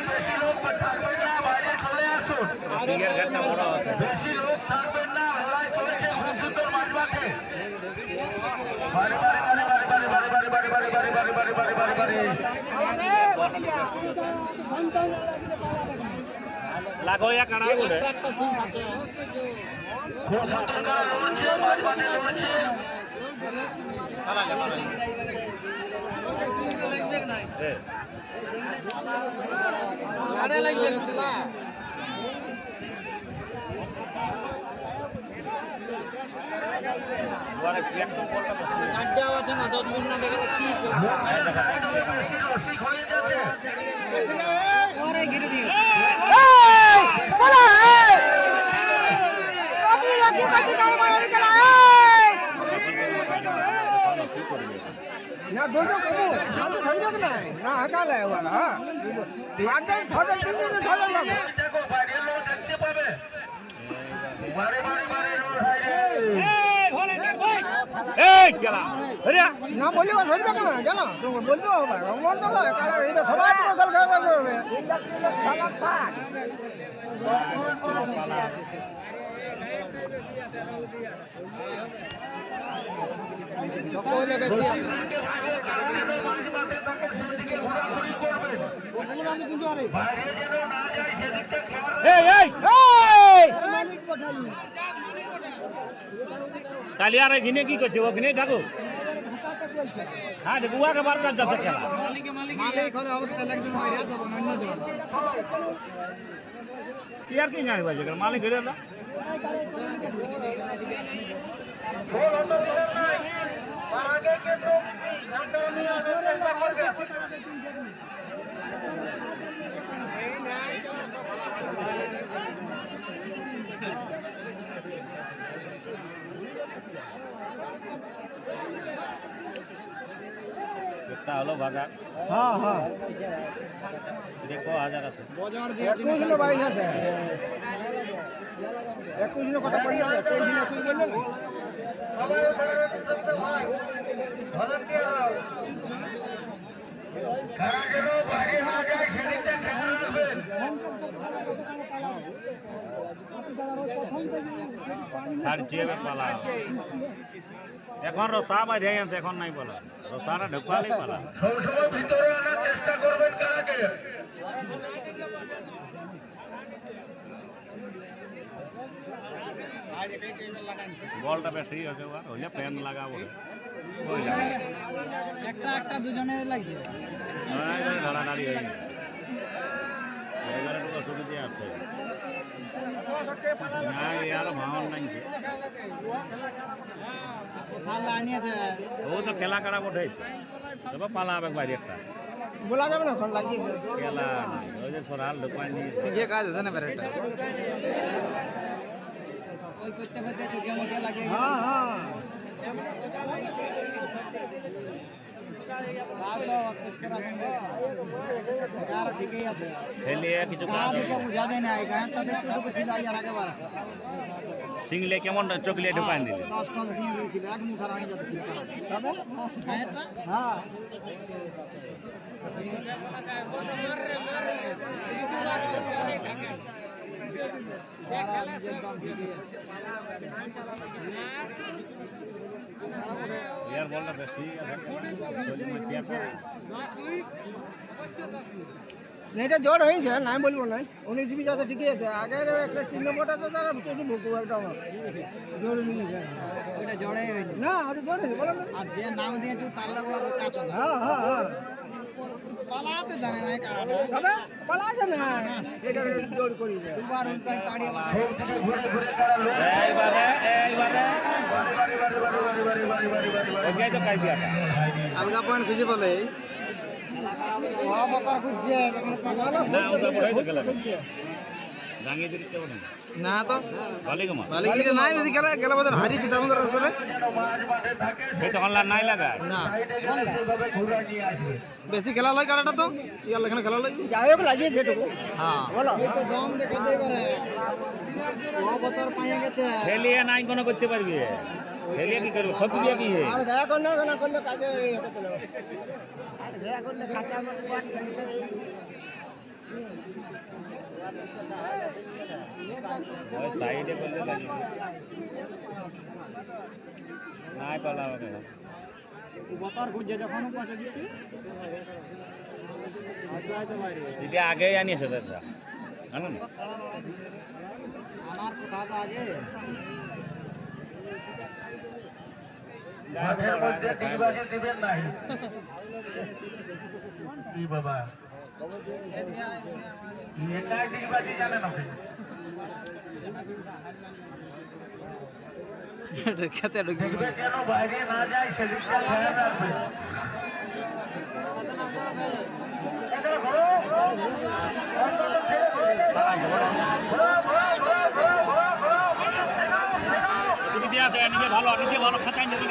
বেশি লোক থাকবেন না, বাইরে চলে আসুন। বেশি লোক থাকবেন না, মেলায় চলছে খুব সুন্দর মাঝমাঠে। বাড়ি বাড়ি বাড়ি বাড়ি বাড়ি বাড়ি বাড়ি বাড়ি বাড়ি বাড়ি বাড়ি বাড়ি বাড়ি বাড়ি লাগো এক আনা বলে খুব সুন্দর খেলা চলছে, মাঝমাঠে চলছে। আছে না 10 মিনিট না দেখলে কি বেশি রসিক হয়ে যাচ্ছে। করে ঘিরে দিও না দুটো কবু সংযোগ নাই না হাকালে ওরা হ্যাঁ মাঝখানে ছজন তিন দিন ছজন লাগে দেখো বাইরের লোক দেখতে পাবে। বাড়ি বাড়ি বাড়ি রোড হাইরে না বললি ও ধরবে কেন জানো তোমাকে বলতে হবে রঙমন তো নয় কারণ এটা সবাই তোমার দল খেলা করবে সকলে বেশি কালিয়ারে ঘিনে কি করছে ওখানে থাকো হ্যাঁ বুয়াকে বার কর যাচ্ছে খেলা মালিক হলে হবে তাহলে একজন বাইরে দেবো অন্যজন কি আর কি জানি ভাই মালিক ঘিরে না আগে কিন্তু চেষ্টা করবে। একটা হলো ভাগা হ্যাঁ হ্যাঁ দেখো 1000 আছে বাজার দিয়ে 21 নো 22 আছে 21 নো কত পড়ি যাবে 23 নো 21 বললে সবাই ভলান্টিয়ার কারা যেন বাইরে না যায় সেদিকটা খেয়াল রাখবেন। ছাড়ছে পালা এখন রসা বাঁধে গেছে এখন নাই বলা রসাটা ঢুকালেই পালা সবসময় ভিতরে আনার চেষ্টা করবেন কারাকে। বলটা বেশি হয়েছে ওই প্যান লাগাবো একটা একটা দুজনের লাগছে ধাড়াধাড়ি হয়ে গেছে এবারে তো অসুবিধা আছে না ইয়ার ভাঙন নাই কোথায় লাইনিয়েছে ও তো খেলা করা উঠেছে তবে পালা হবে বাইরে একটা বলা যাবে না ফোন লাগিয়েছে খেলা নাই ওই যে সরাল ঢুকাই নিয়ে সিধে কাজ আছে না বেরেটা ওই করতে করতে চোখে মুখে লাগে হ্যাঁ হ্যাঁ ঠিকই আছে খেলিয়ে কিছু গা দেখে বোঝা যায় না গাঁটটা দেখতে ঢুকে ছিল আর একেবারে সিংলে কেমন চকলে ঢুকাই দিলে 10 টস দিয়ে দিয়েছিল এক মুখ আর হয়ে যাচ্ছিল তবে গাঁটটা হ্যাঁ নিজের দম ঠিকই আছে ইয়ার বলটা বেশি আছে এটা জ্বর হয়েছে নাই বলবো নাই 19-20 আছে ঠিকই আছে আগের একটা 3 নম্বরটা তো তারা একটু ভুকু একটা জ্বর মিলেছে ওইটা জড়ে হয়নি না ওটা জ্বর হয়েছে বলো না আর যে নাম দিয়েছে তাল্লা গুলা কাঁচা হ্যাঁ হ্যাঁ হ্যাঁ পালাতে জানে না কাড়াটা তবে পালা আছে না এটা জ্বর করি দুবার উল্টাই তাড়িয়ে মারা সবদিকে ঘুরে ঘুরে তারা লোক এইবারে বাড়ি বাড়ি বাড়ি বাড়ি বাড়ি বাড়ি বাড়ি বাড়ি বাড়ি বাড়ি ওকে তো কাই দিয়াটা আলগা পয়েন্ট খুঁজে পেলে মহাবতার খুঁজছে না ওটা পড়াই তো গেল জাঙ্গি দিতে হবে না তো ভালোই কমা বালিগিরি নাই বেশি খেলা গেল বছর হারিয়েছি আমাদের আসলে যেন মাঝ মাঠে থাকে সেই তখন নাই লাগায় না সাইডে গেলে সেভাবে ঘুরে নিয়ে আসবে বেশি খেলা লয় খেলাটা তো ইয়ার এখানে খেলা লয় যাই হোক লাগিয়েছে এটুকু হ্যাঁ বলো এই তো দম দেখা যায় এবারে ও বছর পাইয়া গেছে খেলিয়ে নাই কোনো করতে পারবি খেলিয়ে কি করবো ক্ষতি দিয়ে কি হে আর গায়া করলে না করলে কাজে এই হতে চলে আর গায়া করলে খাতা মতো ওই সাইডে করলে লাগে নাই পালাও কেন বতর খুঁজে যখন পৌঁছে দিচ্ছি দিদি আগেই আনিয়েছে দাদা জানেন আমার কথা তো আগে মাঠের মধ্যে ডিগবাজি দিবেন নাই কি বাবা একাই ডিগবাজি জানেন আপনি খেতে ঢুকবে দেখবে কেন বাইরে না যায় সেদিকটা খেয়াল রাখবে সুবিধা আছে নিজে ভালো খাঁচাই নেবে